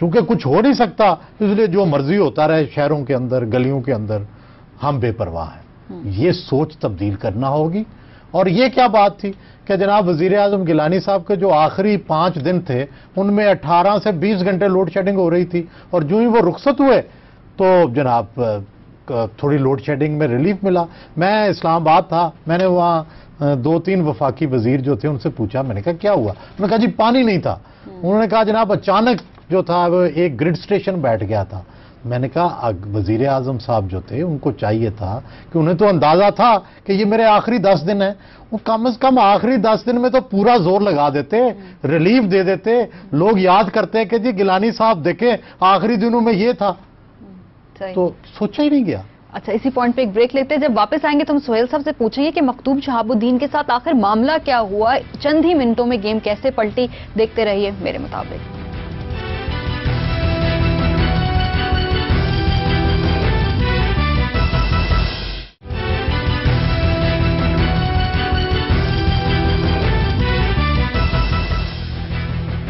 چونکہ کچھ ہو نہیں سکتا اس لیے جو مرضی ہوتا رہے شہروں کے اندر گلیوں کے اندر، ہم بے پرواہ ہیں. یہ سوچ تبدیل کرنا ہوگی. اور یہ کیا بات تھی کہ جناب وزیر اعظم گیلانی صاحب کے جو آخری 5 دن تھے ان میں 18 سے 20 گھنٹے لوڈ شیڈنگ ہو رہی تھی، اور جو ہی وہ رخصت ہوئے تو جناب تھوڑی لوڈ شیڈنگ میں ریلیف ملا. میں اسلام آباد تھا، میں نے وہاں 2-3 وفاقی وزیر جو تھے ان سے پوچھا، میں نے کہا کیا ہوا؟ انہوں نے کہا جی پانی نہیں تھا. انہوں نے کہا جناب اچانک جو تھا وہ ایک گرڈ اسٹیشن بیٹھ گیا تھا. میں نے کہا وزیر اعظم صاحب جو تھے ان کو چاہیے تھا کہ انہیں تو اندازہ تھا کہ یہ میرے آخری 10 دن ہیں، وہ کم از کم آخری 10 دن میں تو پورا زور لگا دیتے، ریلیف دے دیتے. لوگ یاد کرتے کہ جی گیلانی صاحب دیکھیں آخری دنوں میں یہ تھا، تو سوچا ہی نہیں گیا. اچھا، اسی پوائنٹ پہ ایک بریک لیتے ہیں. جب واپس آئیں گے تو ہم سہیل صاحب سے پوچھیں گے کہ مختوم شہاب الدین کے ساتھ آخر معاملہ کیا ہوا، چند ہی منٹوں میں گیم کیسے پلٹی. دیکھتے رہیے میرے مطابق.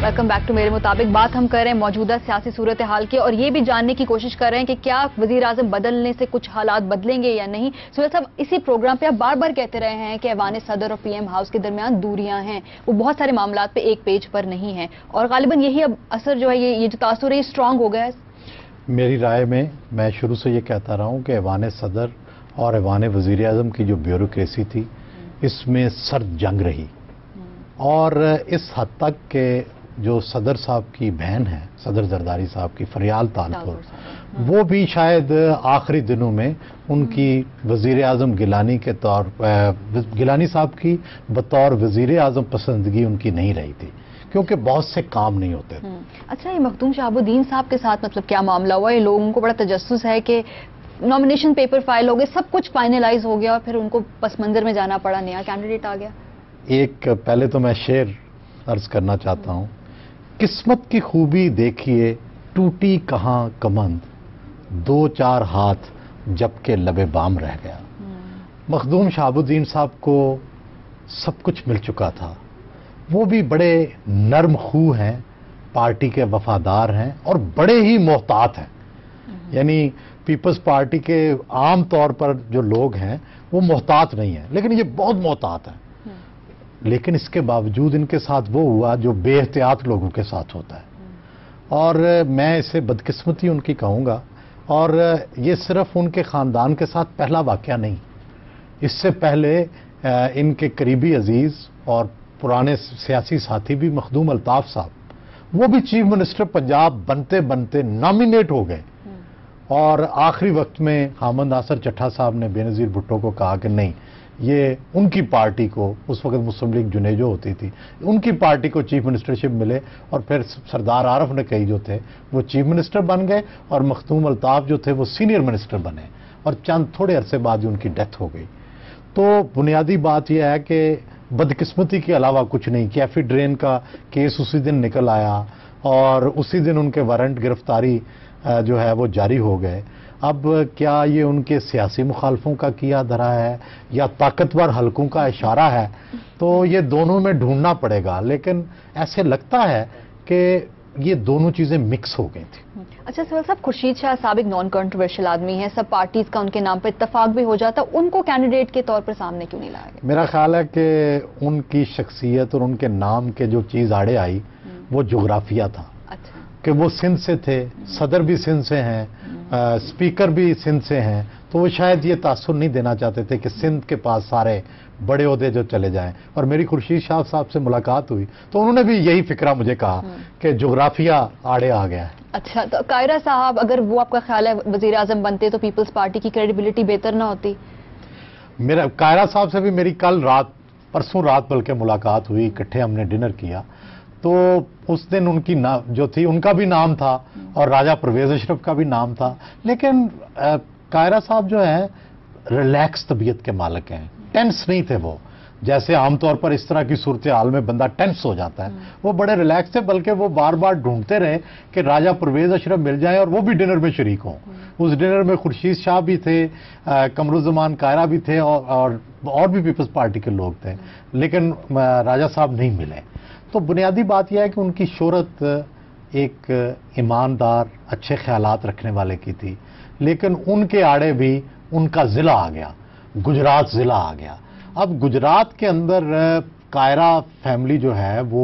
ویلکم بیک ٹو میرے مطابق. بات ہم کر رہے ہیں موجودہ سیاسی صورتحال کی اور یہ بھی جاننے کی کوشش کر رہے ہیں کہ کیا وزیر اعظم بدلنے سے کچھ حالات بدلیں گے یا نہیں. سہیل صاحب، اسی پروگرام پہ آپ بار بار کہتے رہے ہیں کہ ایوان صدر اور پی ایم ہاؤس کے درمیان دوریاں ہیں، وہ بہت سارے معاملات پہ ایک پیج پر نہیں ہیں، اور غالباً یہی اب اثر جو ہے یہ جو تاثر ہے یہ اسٹرانگ ہو گیا ہے. میری رائے میں شروع سے یہ کہتا رہا ہوں کہ ایوان صدر اور ایوان وزیر اعظم کی جو بیوروکریسی تھی اس میں سرد جنگ رہی، اور اس حد تک کہ جو صدر صاحب کی بہن ہے صدر زرداری صاحب کی فریال تالپور، وہ بھی شاید آخری دنوں میں ان کی وزیر اعظم گیلانی کے طور گیلانی صاحب کی بطور وزیر اعظم پسندگی ان کی نہیں رہی تھی، کیونکہ بہت سے کام نہیں ہوتے. اچھا، یہ مختوم شہاب الدین صاحب کے ساتھ مطلب کیا معاملہ ہوا؟ یہ لوگوں کو بڑا تجسس ہے کہ نامینیشن پیپر فائل ہو گئے، سب کچھ فائنلائز ہو گیا اور پھر ان کو پس منظر میں جانا پڑا، نیا کینڈیڈیٹ آ گیا. ایک پہلے تو میں شعر عرض کرنا چاہتا ہوں. قسمت کی خوبی دیکھیے ٹوٹی کہاں کمند، 2-4 ہاتھ جبکہ لبے بام رہ گیا. مخدوم شہاب الدین صاحب کو سب کچھ مل چکا تھا، وہ بھی بڑے نرم خو ہیں، پارٹی کے وفادار ہیں اور بڑے ہی محتاط ہیں. یعنی پیپلز پارٹی کے عام طور پر جو لوگ ہیں وہ محتاط نہیں ہیں، لیکن یہ بہت محتاط ہیں. لیکن اس کے باوجود ان کے ساتھ وہ ہوا جو بے احتیاط لوگوں کے ساتھ ہوتا ہے، اور میں اسے بدقسمتی ان کی کہوں گا. اور یہ صرف ان کے خاندان کے ساتھ پہلا واقعہ نہیں، اس سے پہلے ان کے قریبی عزیز اور پرانے سیاسی ساتھی بھی مخدوم الطاف صاحب، وہ بھی چیف منسٹر پنجاب بنتے بنتے نامینیٹ ہو گئے، اور آخری وقت میں حامد ناصر چٹھا صاحب نے بے نظیر بھٹو کو کہا کہ نہیں، یہ ان کی پارٹی کو، اس وقت مسلم لیگ جنیجو ہوتی تھی، ان کی پارٹی کو چیف منسٹرشپ ملے، اور پھر سردار عارف نقوی جو تھے وہ چیف منسٹر بن گئے اور مختوم الطاف جو تھے وہ سینئر منسٹر بنے، اور چند تھوڑے عرصے بعد ان کی ڈیتھ ہو گئی. تو بنیادی بات یہ ہے کہ بدقسمتی کے علاوہ کچھ نہیں. کیفی ڈرین کا کیس اسی دن نکل آیا اور اسی دن ان کے وارنٹ گرفتاری جو ہے وہ جاری ہو گئے. اب کیا یہ ان کے سیاسی مخالفوں کا کیا دھرا ہے یا طاقتور حلقوں کا اشارہ ہے، تو یہ دونوں میں ڈھونڈنا پڑے گا. لیکن ایسے لگتا ہے کہ یہ دونوں چیزیں مکس ہو گئی تھیں. اچھا سہیل صاحب، خورشید شاہ سابق نان کنٹروورشل آدمی ہیں، سب پارٹیز کا ان کے نام پر اتفاق بھی ہو جاتا، ان کو کینڈیڈیٹ کے طور پر سامنے کیوں نہیں لایا گیا؟ میرا خیال ہے کہ ان کی شخصیت اور ان کے نام کے جو چیز آڑے آئی وہ جغرافیہ تھا. اچھا، کہ وہ سندھ سے تھے، صدر بھی سندھ سے ہیں، اسپیکر بھی سندھ سے ہیں، تو وہ شاید یہ تاثر نہیں دینا چاہتے تھے کہ سندھ کے پاس سارے بڑے عہدے جو چلے جائیں. اور میری خورشید شاہ صاحب سے ملاقات ہوئی تو انہوں نے بھی یہی فکرہ مجھے کہا کہ جغرافیہ آڑے آ گیا ہے. اچھا، تو قاہرہ صاحب اگر وہ آپ کا خیال ہے وزیر اعظم بنتے تو پیپلز پارٹی کی کریڈیبلٹی بہتر نہ ہوتی؟ میرا قاہرہ صاحب سے بھی میری پرسوں رات بلکہ ملاقات ہوئی، اکٹھے ہم نے ڈنر کیا. تو اس دن ان کی جو تھی ان کا بھی نام تھا اور راجہ پرویز اشرف کا بھی نام تھا. لیکن قاہرہ صاحب جو ہیں ریلیکس طبیعت کے مالک ہیں، ٹینس نہیں تھے وہ، جیسے عام طور پر اس طرح کی صورتحال میں بندہ ٹینس ہو جاتا ہے. وہ بڑے ریلیکس تھے، بلکہ وہ بار بار ڈھونڈتے رہے کہ راجہ پرویز اشرف مل جائیں اور وہ بھی ڈنر میں شریک ہوں. اس ڈنر میں خورشید شاہ بھی تھے، قمرالزمان قاہرہ بھی تھے، اور بھی پیپلز پارٹی کے لوگ تھے، لیکن راجہ صاحب نہیں ملے. تو بنیادی بات یہ ہے کہ ان کی شہرت ایک ایماندار اچھے خیالات رکھنے والے کی تھی، لیکن ان کے آڑے بھی ان کا ضلع آ گیا، گجرات ضلع آ گیا۔ اب گجرات کے اندر کائرہ فیملی جو ہے وہ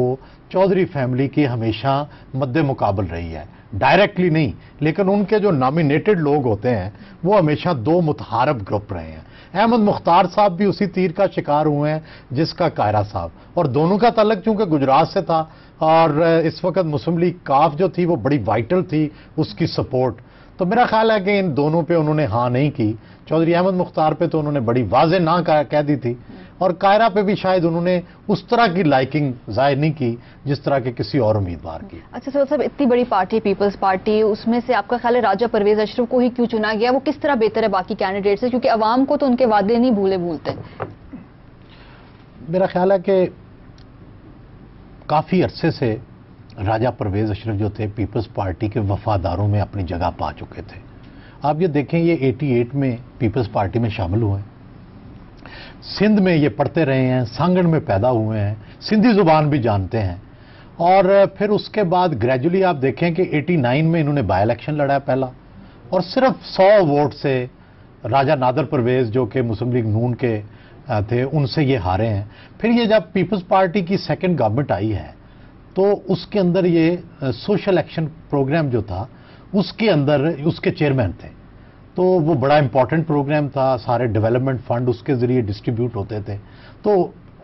چودھری فیملی کی ہمیشہ مد مقابل رہی ہے، ڈائریکٹلی نہیں، لیکن ان کے جو نامینیٹڈ لوگ ہوتے ہیں وہ ہمیشہ دو متحارب گروپ رہے ہیں۔ احمد مختار صاحب بھی اسی تیر کا شکار ہوئے ہیں جس کا کائرہ صاحب، اور دونوں کا تعلق چونکہ گجرات سے تھا، اور اس وقت مسلم لیگ کاف جو تھی وہ بڑی وائٹل تھی اس کی سپورٹ، تو میرا خیال ہے کہ ان دونوں پہ انہوں نے ہاں نہیں کی۔ چودھری احمد مختار پہ تو انہوں نے بڑی واضح نہ کہہ دی تھی، اور کائرہ پہ بھی شاید انہوں نے اس طرح کی لائکنگ ظاہر نہیں کی جس طرح کے کسی اور امیدوار کی۔ اچھا سہیل صاحب، اتنی بڑی پارٹی پیپلز پارٹی، اس میں سے آپ کا خیال ہے راجہ پرویز اشرف کو ہی کیوں چنا گیا؟ وہ کس طرح بہتر ہے باقی کینڈیڈیٹ سے؟ کیونکہ عوام کو تو ان کے وعدے نہیں بھولتے۔ میرا خیال ہے کہ کافی عرصے سے راجہ پرویز اشرف جو تھے پیپلز پارٹی کے وفاداروں میں اپنی جگہ پا چکے تھے۔ آپ یہ دیکھیں، یہ 88 میں پیپلز پارٹی میں شامل ہوئے، سندھ میں یہ پڑھتے رہے ہیں، سانگڑ میں پیدا ہوئے ہیں، سندھی زبان بھی جانتے ہیں، اور پھر اس کے بعد گریجولی آپ دیکھیں کہ 89 میں انہوں نے بائی الیکشن لڑا پہلا، اور صرف 100 ووٹ سے راجہ نادر پرویز جو کہ مسلم لیگ نون کے تھے ان سے یہ ہارے ہیں۔ پھر یہ جب پیپلز پارٹی کی سیکنڈ گورنمنٹ آئی ہے تو اس کے اندر یہ سوشل ایکشن پروگرام جو تھا اس کے اندر اس کے چیئرمین تھے، تو وہ بڑا امپورٹنٹ پروگرام تھا، سارے ڈیولپمنٹ فنڈ اس کے ذریعے ڈسٹریبیوٹ ہوتے تھے، تو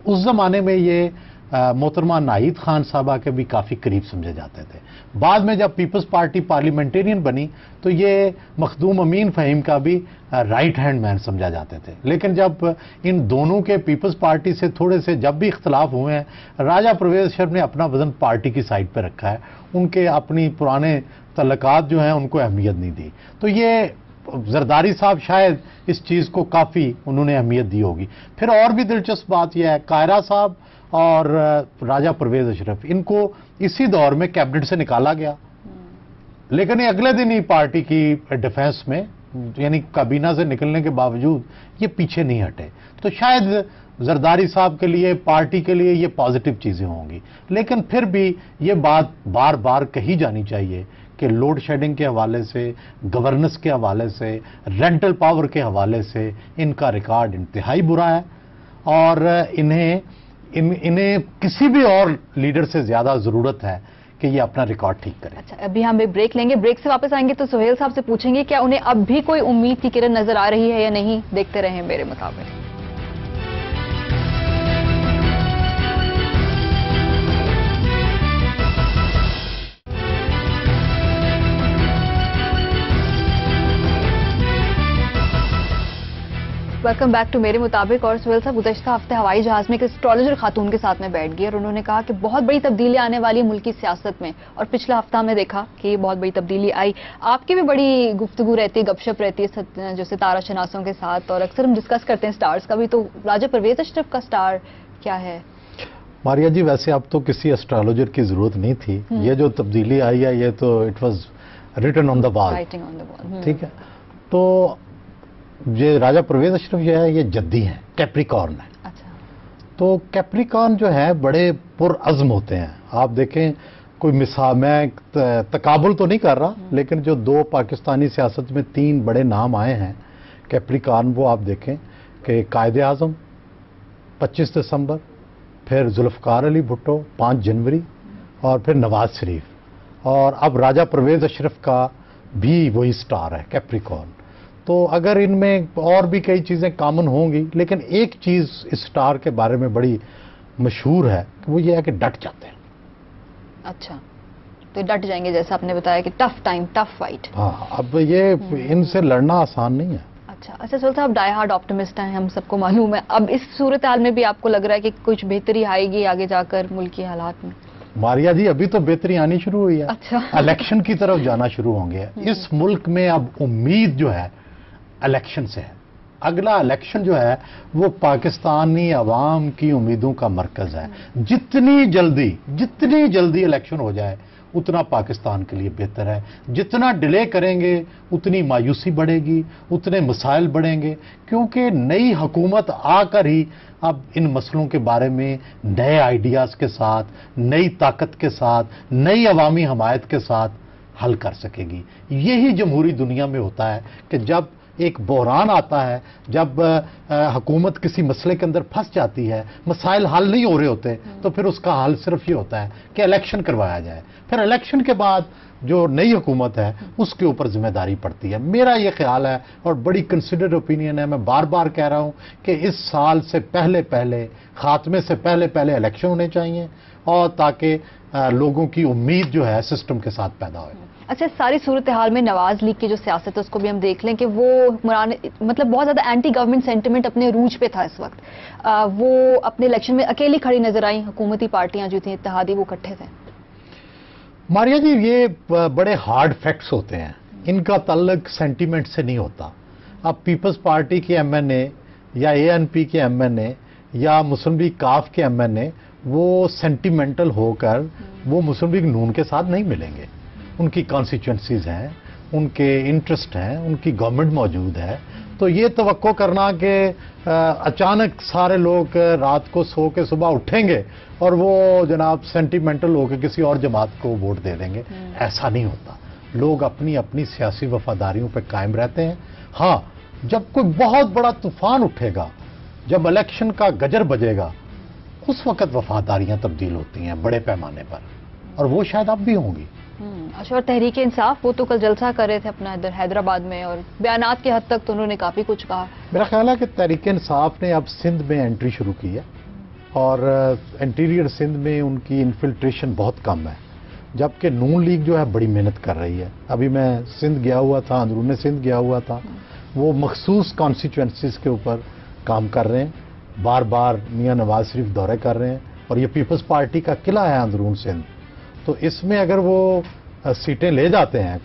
اس زمانے میں یہ محترمہ ناہید خان صاحبہ کے بھی کافی قریب سمجھے جاتے تھے۔ بعد میں جب پیپلز پارٹی پارلیمنٹیرین بنی تو یہ مخدوم امین فہیم کا بھی رائٹ ہینڈ مین سمجھا جاتے تھے، لیکن جب ان دونوں کے پیپلز پارٹی سے تھوڑے سے جب بھی اختلاف ہوئے ہیں، راجہ پرویز اشرف نے اپنا وزن پارٹی کی سائڈ پہ رکھا ہے، ان کے اپنی پرانے تعلقات جو ہیں ان کو اہمیت نہیں دی، تو یہ زرداری صاحب شاید اس چیز کو کافی انہوں نے اہمیت دی ہوگی۔ پھر اور بھی دلچسپ بات یہ ہے، کائرہ صاحب اور راجہ پرویز اشرف ان کو اسی دور میں کیبنٹ سے نکالا گیا، لیکن یہ اگلے دن ہی پارٹی کی ڈیفنس میں یعنی کابینہ سے نکلنے کے باوجود یہ پیچھے نہیں ہٹے، تو شاید زرداری صاحب کے لیے پارٹی کے لیے یہ پازیٹیو چیزیں ہوں گی، لیکن پھر بھی یہ بات بار بار کہی جانی چاہیے کہ لوڈ شیڈنگ کے حوالے سے، گورننس کے حوالے سے، رینٹل پاور کے حوالے سے ان کا ریکارڈ انتہائی برا ہے، اور انہیں کسی بھی اور لیڈر سے زیادہ ضرورت ہے کہ یہ اپنا ریکارڈ ٹھیک کریں۔ اچھا، ابھی ہم ایک بریک لیں گے، بریک سے واپس آئیں گے تو سہیل صاحب سے پوچھیں گے کیا انہیں اب بھی کوئی امید کی کرن نظر آ رہی ہے یا نہیں؟ دیکھتے رہیں میرے مطابق۔ ویلکم بیک ٹو میرے مطابق۔ اور سہیل صاحب، گزشتہ ہفتے ہوائی جہاز میں ایک اسٹرالوجر خاتون کے ساتھ میں بیٹھ گئی اور انہوں نے کہا کہ بہت بڑی تبدیلی آنے والی ہے ملک کی سیاست میں، اور پچھلا ہفتہ ہم نے دیکھا کہ یہ بہت بڑی تبدیلی آئی۔ آپ کی بھی بڑی گفتگو رہتی ہے، گپ شپ رہتی ہے جو ستارہ شناسوں کے ساتھ، اور اکثر ہم ڈسکس کرتے ہیں سٹارز کا بھی، تو راجہ پرویز اشرف کا سٹار کیا ہے؟ ماریا جی، ویسے اب تو کسی اسٹرالوجر کی ضرورت نہیں تھی، یہ جو تبدیلی آئی ہے یہ تو اٹ واز ریٹن آن دا وال، ٹھیک ہے۔ تو یہ راجہ پرویز اشرف جو ہے یہ جدی ہیں، کیپریکارن ہے۔ اچھا، تو کیپریکارن جو ہے بڑے پرعزم ہوتے ہیں۔ آپ دیکھیں کوئی مثال، میں تقابل تو نہیں کر رہا، لیکن جو دو پاکستانی سیاست میں 3 بڑے نام آئے ہیں کیپریکارن، وہ آپ دیکھیں کہ قائد اعظم 25 دسمبر، پھر ذوالفقار علی بھٹو 5 جنوری، اور پھر نواز شریف، اور اب راجہ پرویز اشرف کا بھی وہی سٹار ہے کیپریکارن۔ تو اگر ان میں اور بھی کئی چیزیں کامن ہوں گی، لیکن ایک چیز اس سٹار کے بارے میں بڑی مشہور ہے کہ وہ یہ ہے کہ ڈٹ جاتے ہیں۔ اچھا، تو ڈٹ جائیں گے جیسا آپ نے بتایا کہ ٹف ٹائم، ٹف فائٹ۔ ہاں، اب یہ ان سے لڑنا آسان نہیں ہے۔ اچھا سہیل صاحب، ڈائی ہارڈ آپٹمسٹ ہیں، ہم سب کو معلوم ہے۔ اب اس صورتحال میں بھی آپ کو لگ رہا ہے کہ کچھ بہتری آئے گی آگے جا کر ملک کے حالات میں؟ ماریا جی، ابھی تو بہتری آنی شروع ہوئی ہے، اچھا، الیکشن کی طرف جانا شروع ہوں گے۔ اس ملک میں اب امید جو ہے الیکشن سے ہے۔ اگلا الیکشن جو ہے وہ پاکستانی عوام کی امیدوں کا مرکز ہے۔ جتنی جلدی الیکشن ہو جائے اتنا پاکستان کے لیے بہتر ہے. جتنا ڈیلے کریں گے اتنی مایوسی بڑھے گی, اتنے مسائل بڑھیں گے, کیونکہ نئی حکومت آ کر ہی اب ان مسئلوں کے بارے میں نئے آئیڈیاز کے ساتھ, نئی طاقت کے ساتھ, نئی عوامی حمایت کے ساتھ حل کر سکے گی. یہی جمہوری دنیا میں ہوتا ہے کہ جب ایک بحران آتا ہے, جب حکومت کسی مسئلے کے اندر پھنس جاتی ہے, مسائل حل نہیں ہو رہے ہوتے, تو پھر اس کا حل صرف یہ ہوتا ہے کہ الیکشن کروایا جائے. پھر الیکشن کے بعد جو نئی حکومت ہے اس کے اوپر ذمہ داری پڑتی ہے. میرا یہ خیال ہے اور بڑی کنسیڈرڈ اوپینین ہے, میں بار بار کہہ رہا ہوں کہ اس سال سے پہلے خاتمے سے پہلے الیکشن ہونے چاہیے, اور تاکہ لوگوں کی امید جو ہے سسٹم کے ساتھ پیدا ہوئے. اچھا, ساری صورتحال میں نواز لیگ کی جو سیاست ہے اس کو بھی ہم دیکھ لیں کہ وہ مطلب بہت زیادہ اینٹی گورنمنٹ سینٹیمنٹ اپنے عروج پہ تھا اس وقت. وہ اپنے الیکشن میں اکیلی کھڑی نظر آئیں, حکومتی پارٹیاں جو تھیں اتحادی وہ اکٹھے تھے. ماریا جی, یہ بڑے ہارڈ فیکٹس ہوتے ہیں, ان کا تعلق سینٹیمنٹ سے نہیں ہوتا. اب پیپلز پارٹی کے ایم این اے یا اے این پی کے ایم این اے یا مسلم لیگ کاف کے ایم این اے وہ سینٹیمنٹل ہو کر وہ مسلم لیگ نون کے ساتھ نہیں ملیں گے. ان کی کانسٹیچوئنسیز ہیں, ان کے انٹرسٹ ہیں, ان کی گورنمنٹ موجود ہے. تو یہ توقع کرنا کہ اچانک سارے لوگ رات کو سو کے صبح اٹھیں گے اور وہ جناب سینٹیمنٹل ہو کے کسی اور جماعت کو ووٹ دے دیں گے, ایسا نہیں ہوتا. لوگ اپنی اپنی سیاسی وفاداریوں پہ قائم رہتے ہیں. ہاں, جب کوئی بہت بڑا طوفان اٹھے گا, جب الیکشن کا گجر بجے گا, اس وقت وفاداریاں تبدیل ہوتی ہیں بڑے پیمانے پر, اور وہ شاید اب بھی ہوں گی. اچھا, اور تحریک انصاف وہ تو کل جلسہ کر رہے تھے اپنا ادھر حیدرآباد میں, اور بیانات کی حد تک تو انہوں نے کافی کچھ کہا. میرا خیال ہے کہ تحریک انصاف نے اب سندھ میں انٹری شروع کی ہے, اور انٹیریئر سندھ میں ان کی انفلٹریشن بہت کم ہے, جبکہ نون لیگ جو ہے بڑی محنت کر رہی ہے. ابھی میں سندھ گیا ہوا تھا, اندرون سندھ گیا ہوا تھا, وہ مخصوص کانسٹیچوئنسیز کے اوپر کام کر رہے ہیں, بار بار میاں نواز شریف دورے کر رہے ہیں, اور یہ پیپلز پارٹی کا قلعہ ہے اندرون سندھ. تو اس میں اگر وہ سیٹیں لے جاتے ہیں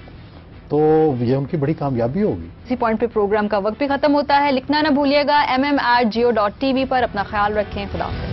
تو یہ ان کی بڑی کامیابی ہوگی. اسی پوائنٹ پہ پروگرام کا وقت بھی ختم ہوتا ہے. لکھنا نہ بھولیے گا MM@geo.tv پر. اپنا خیال رکھیں. خدا حافظ.